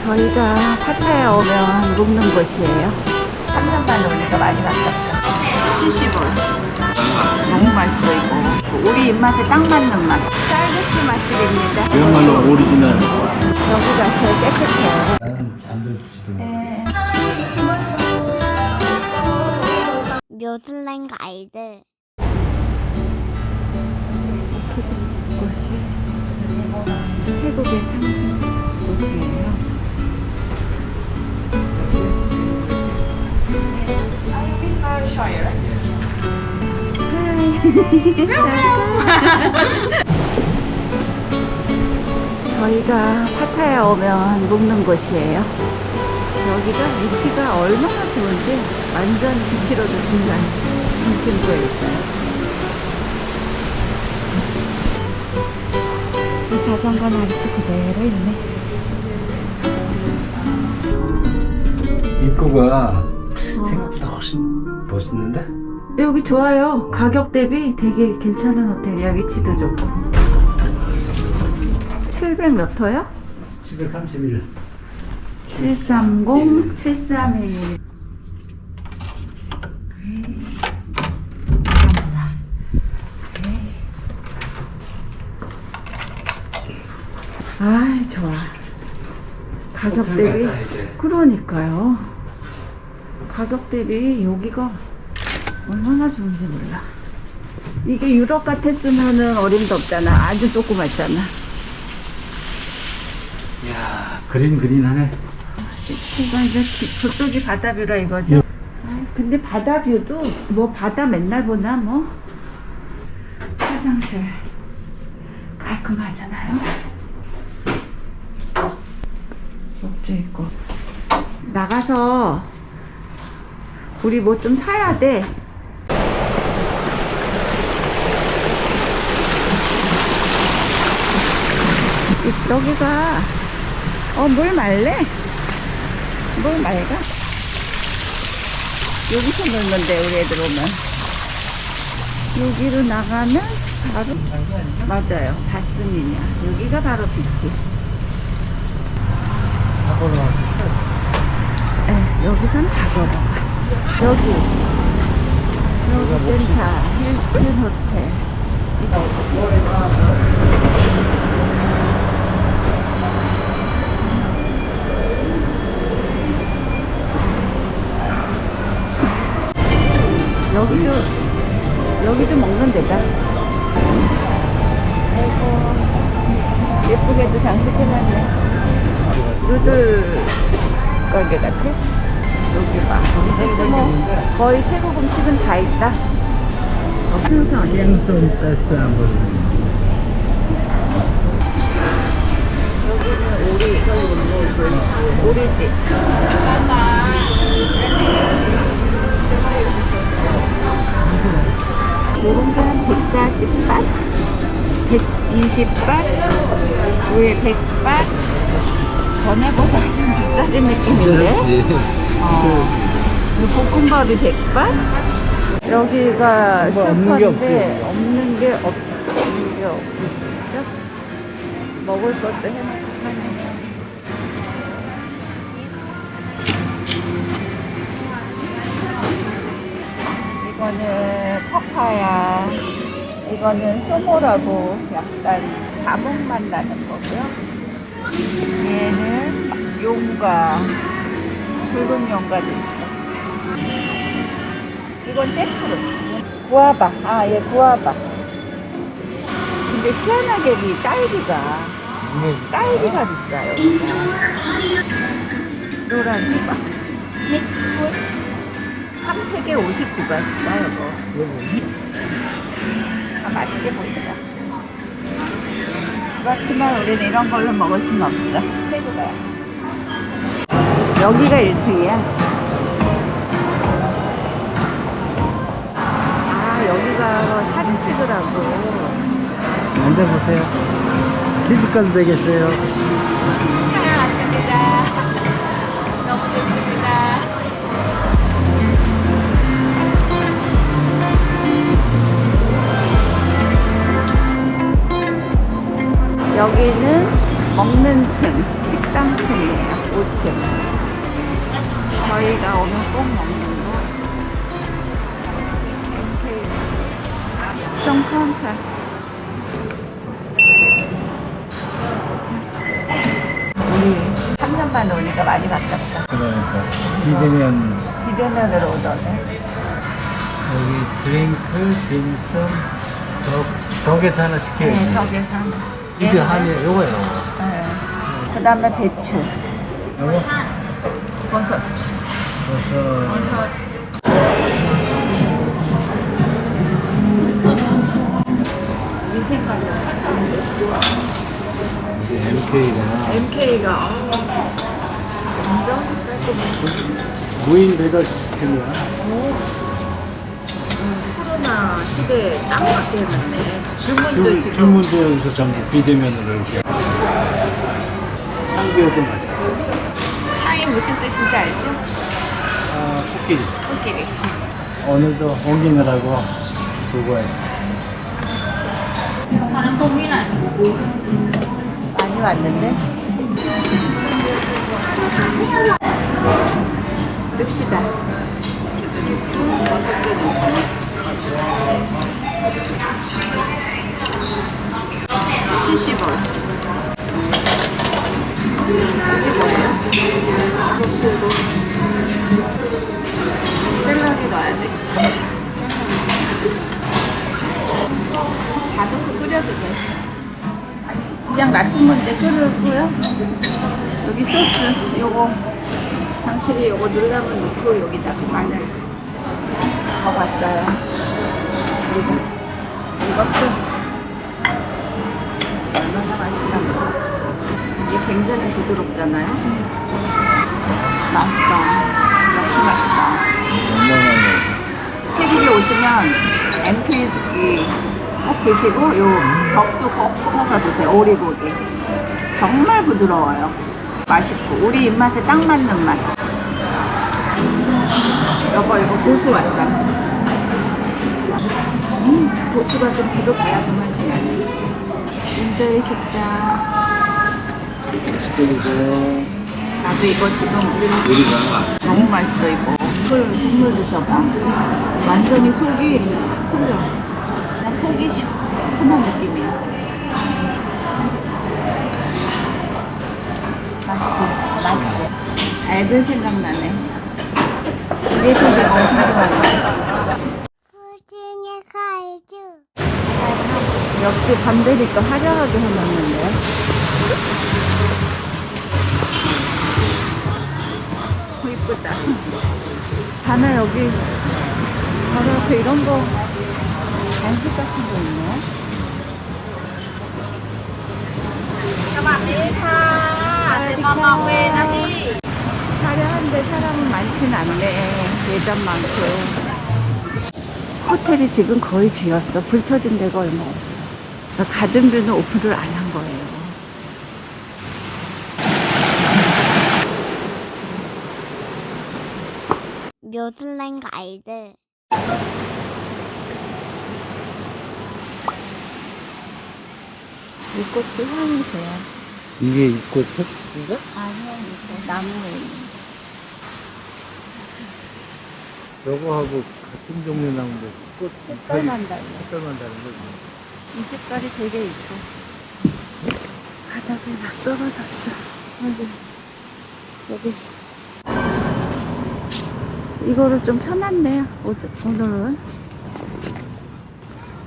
저희가 파타야에 오면 묵는 곳이에요. 3년 만에 오니까 많이 바뀌었어. 스시볼 너무 맛있어. 이거 우리 입맛에 딱 맞는 맛. 쌀국수 맛집입니다. 그야말로 오리지널. 여기가 제일 깨끗해요. 나는 잠들지도 네. 묘슬랭 가이드. 곳이 태국의 상징 곳이에요. 저희가 파타야에 오면 묵는 곳이에요. 여기가 위치가 얼마나 좋은지 완전 비치로드 중간 중심부에 있어요. 이 자전거는 아직도 그대로 있네. 입구가 생각보다 훨씬 멋있는데? 여기 좋아요. 가격 대비 되게 괜찮은 호텔이야. 위치도 좋고. 700 몇 호요? 731. 730, 731. 아, 좋아. 가격 대비. 갔다 이제. 그러니까요. 가격 대비 여기가 얼마나 좋은지 몰라. 이게 유럽 같았으면은 어림도 없잖아. 아주 조그맣잖아. 이야, 그린하네. 제가 이제 저쪽이 바다뷰라 이거죠? 아, 근데 바다뷰도 뭐 바다 맨날 보나 뭐. 화장실 깔끔하잖아요. 욕조 있고. 나가서 우리 뭐 좀 사야 돼. 여기가 물 맑네. 물 맑아. 여기서 놀는데 우리 애들 오면 여기로 나가면 바로 맞아요. 자스민이야. 여기가 바로 비치. 네, 여기선 다 걸어가. 여기 센터 힐튼 호텔. 여기도 먹는 데다. 아이고, 예쁘게도 장식해놨네. 누들 가게 같아. 여기 봐. 이집도 뭐 거의 태국 음식은 다 있다. 항상 땡손 따스 한번. 여기는 오리집. 요런 게한 140밭? 120밭? 위에 100밭? 전에보다 좀 비싸진 느낌인데? 볶음밥이 100밭? 여기가 슈퍼인데 없는 게 없죠. 먹을 것도 해놓고 하네요. 이거는 파파야, 이거는 소모라고 약간 자몽맛 나는 거고요. 얘는 용과, 붉은 용과도 있어. 이건 잭프루트. 구아바. 아, 얘 구아바. 근데 희한하게 이 딸기가 비싸요. 노란 수박. 믹스풋. 한 팩에 59바트다, 여보. 아, 맛있게 보인다. 그렇지만 우리는 이런 걸로 먹을 수는 없어. 태국에. 여기가 1층이야. 여기가 사진 찍으라고. 앉아보세요. 시집가도 되겠어요. 왔습니다. 너무 좋습니다. 여기는 먹는 층, 식당층이에요. 꼭 먹는 거. 성판파. 우리 3년 만에 오니까 많이 바뀌었어. 그러니까 비대면 비대면으로 오더네. 여기 드링크, 딤섬, 덕에서 하나 시켜야지. 네, 덕에산. 이게 한이 요거예요. 네. 그 다음에 배추, 요거 버섯. 그래서 버섯. 위생관리가 찾아오는데. 이게 MK가 MK가 완전 깔끔해. 무인 배달 시스템이야. 코로나 시대에 딱 맞게 해놨네. 주문도 지금. 주문도 여기서 전부 비대면으로 이렇게. 참기호도 맛있어. 창이 무슨 뜻인지 알죠? 아, 코끼리. 코끼리. 오늘도 옮기느라고 수고했어. 많이 왔는데? 릅시다. 버섯도 넣고. 70원. 이게 뭐예요? 버섯도 샐러리 넣어야 돼. 다 넣고 끓여도 돼. 아니, 그냥 놔두면 돼. 끓여고요. 여기 소스, 요거 당신이 요거 누르면 넣고 여기다가 마늘 먹어봤어요. 그리고 이것도 얼마나 맛있다. 이게 굉장히 부드럽잖아요. 맛있다. 역시 맛있다. 태국에 오시면 MK 숙기 꼭 드시고 요 덕도 꼭 씹어서 드세요. 오리고기 정말 부드러워요. 맛있고 우리 입맛에 딱 맞는 맛. 이거 고수 왔다. 고수가 좀 부드러워야 그 맛이 나네. 인저의 식사. 맛있게 드세요. 나도 이거 지금 너무 맛있어. 이거 국물 드셔봐. 완전히 속이 풀려. 그냥 속이 시원한 느낌이야. 맛있지? 맛있지? 알들 생각나네. 그래서 내가 어디로 가나. 후진의 가이즈. 역시 밤되니까 화려하게 해놨는데. 이쁘다. 밤에 여기 바로 앞에 이런 거 간식 같은 거 있네. 화려한데 사람은 많진 않네. 예전만큼. 호텔이 지금 거의 비었어. 불 켜진 데가 얼마 없어. 가든뷰는 오픈을 안 한 거예요. 묘슬랭 가이드. 이 꽃이 향이 좋아. 이게 이꽃이? 이거? 아니야, 이거 나무에 있는. 저거하고 같은 종류 나오는데 꽃 색깔만 달라. 색깔만 다른 거지. 이 색깔이 되게 이뻐. 바닥에 막 떨어졌어. 여기. 이거를 좀 펴놨네. 오늘은.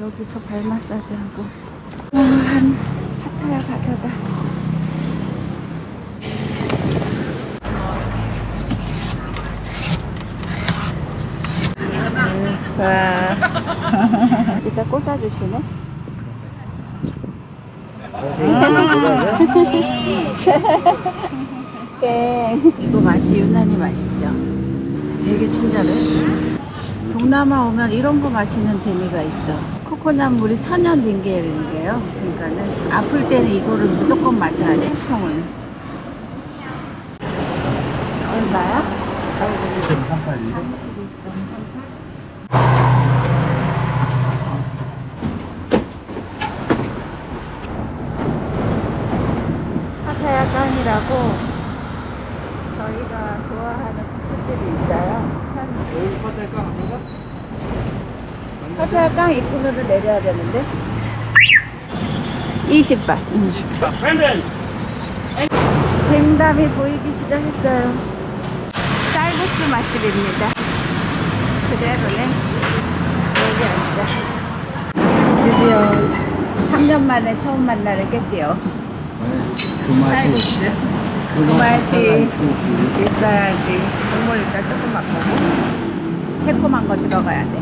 여기서 발 마사지 하고. 한 파타야 가격가. 와. 이따 꽂아주시네. 땡. 이거 맛이 유난히 맛있죠? 되게 친절해. 동남아 오면 이런 거 마시는 재미가 있어. 코코넛 물이 천연 링겔이에요. 그러니까는 아플 때는 이거를 무조건 마셔야 돼, 통은. 얼마야? 2.38인데? 파타야 깡이라고 저희가 좋아하는 국수집이 있어요. 여기 화장가 아닌가? 호텔강 입구를 내려야 되는데 20바. 갱담이 보이기 시작했어요. 쌀국수 맛집입니다. 그대로네. 여기 앉자. 드디어 3년 만에 처음 만나는 깨띠요. 그 맛이 쌀국수. 그 맛이 있을지. 있어야지. 국물 일단 조금 맛보고 새콤한 거 들어가야 돼.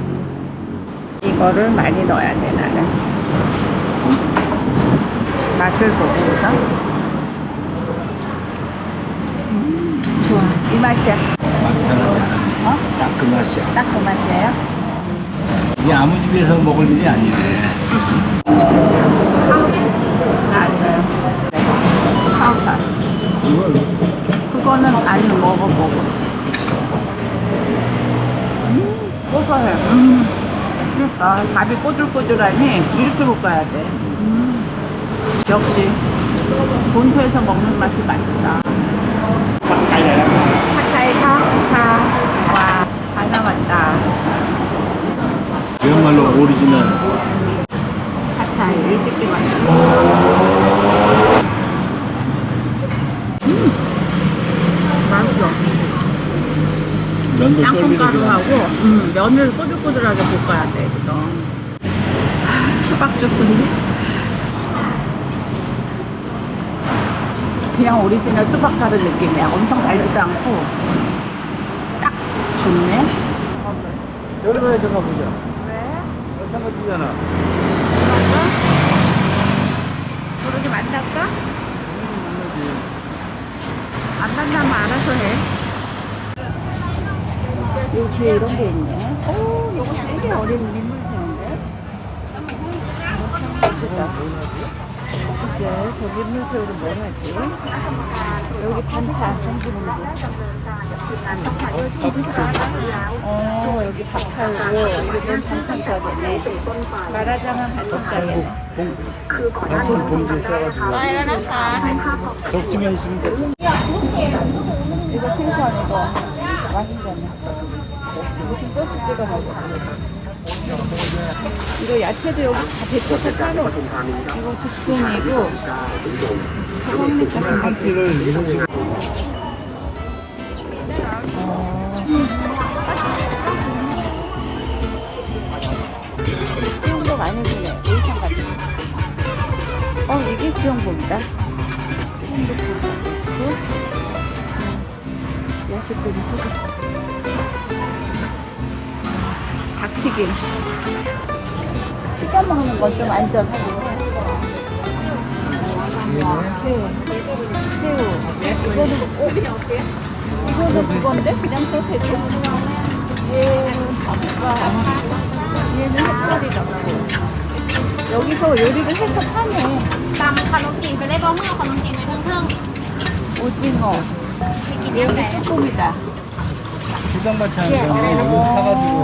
이거를 많이 넣어야 돼 나는. 맛을 보고서. 좋아. 이 맛이야. 맛 변하지 않아. 어? 딱 그 맛이야. 딱 그 맛이에요? 이게 아무 집에서 먹을 일이 아니네. 나왔어요. 카운터. 이걸 그거는 아니 먹어보고. 고소해. 그러니까 밥이 꼬들꼬들하니 이렇게 볶아야 돼. 역시 본토에서 먹는 맛이 맛있다. 팟타이 와, 다 나왔다. 그야말로 오리지널. 팟타이 일찍이 맛있어. 맛있어. 면도 땅콩가루하고 면을 꼬들꼬들하게 볶아야 돼. 그래서 수박 주스인데 그냥 오리지널 수박 타르 느낌이야. 엄청 달지도 않고 딱 좋네. 여름에 들어가 보자. 왜? 마찬가지잖아. 그러게 만날까? 안 만나면 알아서 해. 여기 뒤에 이런 게 있네. 오, 이거 되게 어린 민물새우인데? 맛있다. 글쎄, 저 민물새우를 뭘 하지? 여기 반찬, 전부는지. 여기 밥하고, 여기 반찬 가게네. 말하자면 반찬 가게네. 같은 봉지에 싸가지고. 적지만 있으면 돼. 이거 생선 이거 맛있잖아. 무슨 소스 찍어 먹어. 이거 야채도 여기 다 데쳐서 따로. 이거 죽순이고 소금잎 같은 거. 키를 수영복 아니구나. 의상 같은 거. 이게 수영복이다. 수영복 있고 야식거리 소금. 닭튀김. 시켜 먹는 건 좀 안전하고. 새우. 이거는 그건데? 그냥 소세지? 얘는 밥과 얘는 햇살이 넣고. 여기서 요리를 해서 파네. ตำขนมจีนไปได้บ้างเมื่อขนมจีนในเครื่อง 오징어. ไปกิน 얘는 ได้ 쭈꾸미다. 포장마차 하는 사람들이 여기 사가지고.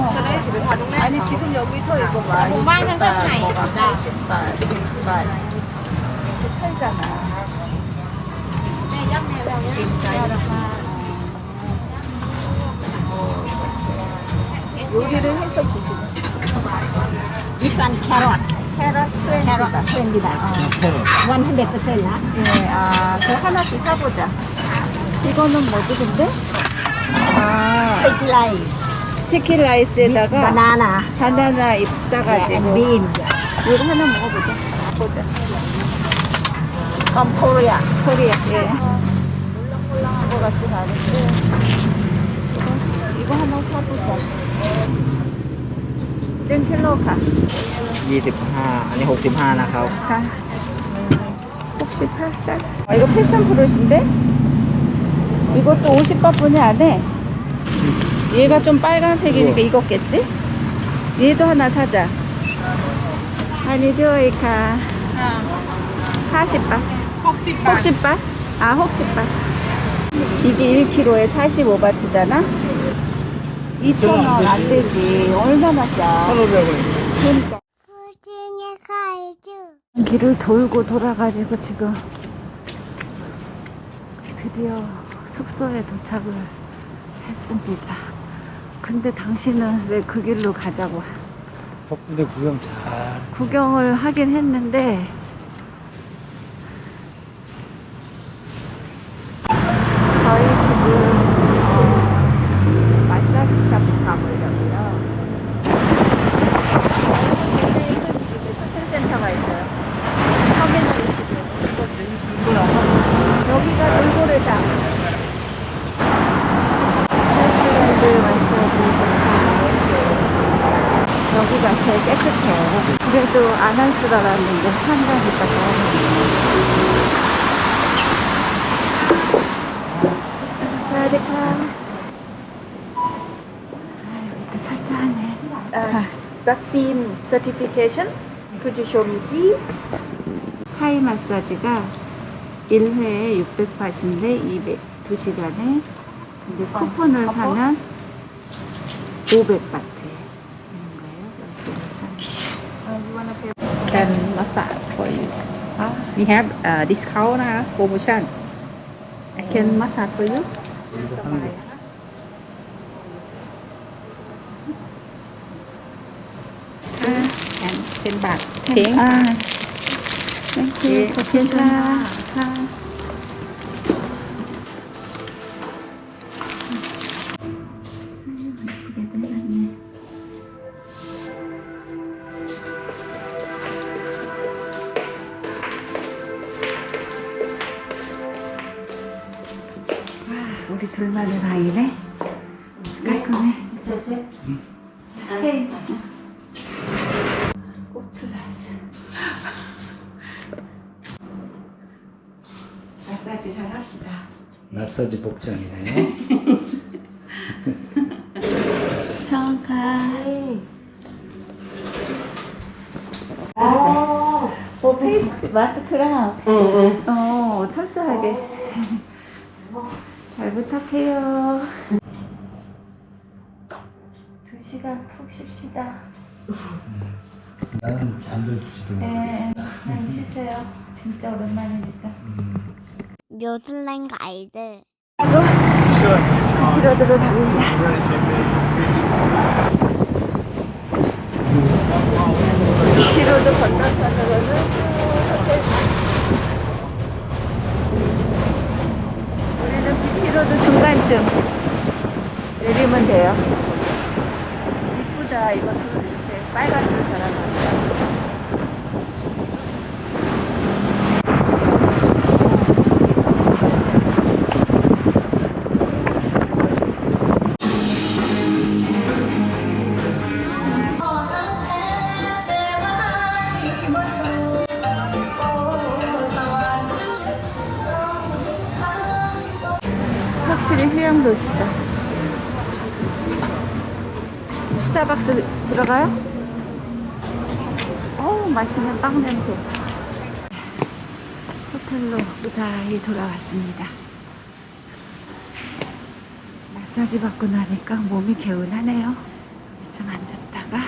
아니 지금 여기서 이거 봐. 모바일 상품 차이. 80발, 100발 이렇게 팔잖아. ในย่อมในแบบนี้ 요리를 해서 주시는. This one carrot. 캐럿 Carrot 20바. 20 baht. 100% 나. 예, 그 하나씩 사보자. 이거는 뭐지 근데? 아, Sticky rice. 스티키 라이스에다가 Banana. 바나나 잎 And 싸가지고 bean. 이거 하나 먹어보자. 보자. From Korea. 코리아. 예. 물렁물렁한 것 같진 않은데 이거 하나 사보자. 1킬로가 25 อันนี้ 65 นะครับ 가. 혹시 팔살? 이거 패션 브러쉬인데? 이것도 50바뿐이 안 해. 얘가 좀 빨간색이니까 이거겠지? 얘도 하나 사자. 아니, 듀이카. 40바. 혹시바? 아, 혹시바. 이게 1kg에 45바트잖아? 2,000원 안 되지. 얼마나 싸. 1,500원. 그러니까. 고등어 가이즈. 길을 돌고 돌아가지고 지금 드디어 숙소에 도착을 했습니다. 근데 당신은 왜 그 길로 가자고? 덕분에 구경 잘. 구경을 하긴 했는데 저희 지금 마사지 샵 가보려고요. 굉장히 큰 쇼핑센터가 있어요. 터미널리티에 이거라고. 여기가 돌고래장. 헬스랜드 마사지 여기가 제일 깨끗해요. 그래도 안 할 줄 알았는데 한다니까 사와디카. 여기도 철저하네. Vaccine certification. Could you show me please? 타이 마사지가 1회에 600바트인데 2시간에 근데 쿠폰을 사면 500바트. Can massage for you. We have discount promotion. I can massage for you. And 10 baht. Change. 땡큐. 예, 괜찮아. 우리 둘만의 방이네. 깔끔해. 체인지. 고추라스. 마사지 잘 합시다. 마사지 복장이네. 정가. 페이스 마스크랑. 철저하게. 잘 부탁해요. 2시간 푹 쉽시다. 나는 잠들지도 네, 모르겠어. 많이 쉬세요. 진짜 오랜만이니까. 묘슬랭 가이드. 지치러들어 갑니다. 비치로드 건너편으로는 우리는 비치로드 중간쯤 내리면 돼요. 이쁘다. 이거 줄 이렇게 빨간 줄 달아놨다. 확실히 휴양 도시다. 스타벅스 들어가요? 어우, 맛있는 빵 냄새. 호텔로 무사히 돌아왔습니다. 마사지 받고 나니까 몸이 개운하네요. 좀 앉았다가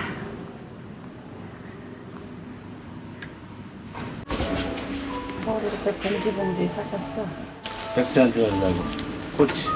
뭘 이렇게 봉지 사셨어? 백잔 좋아한다고. 코치.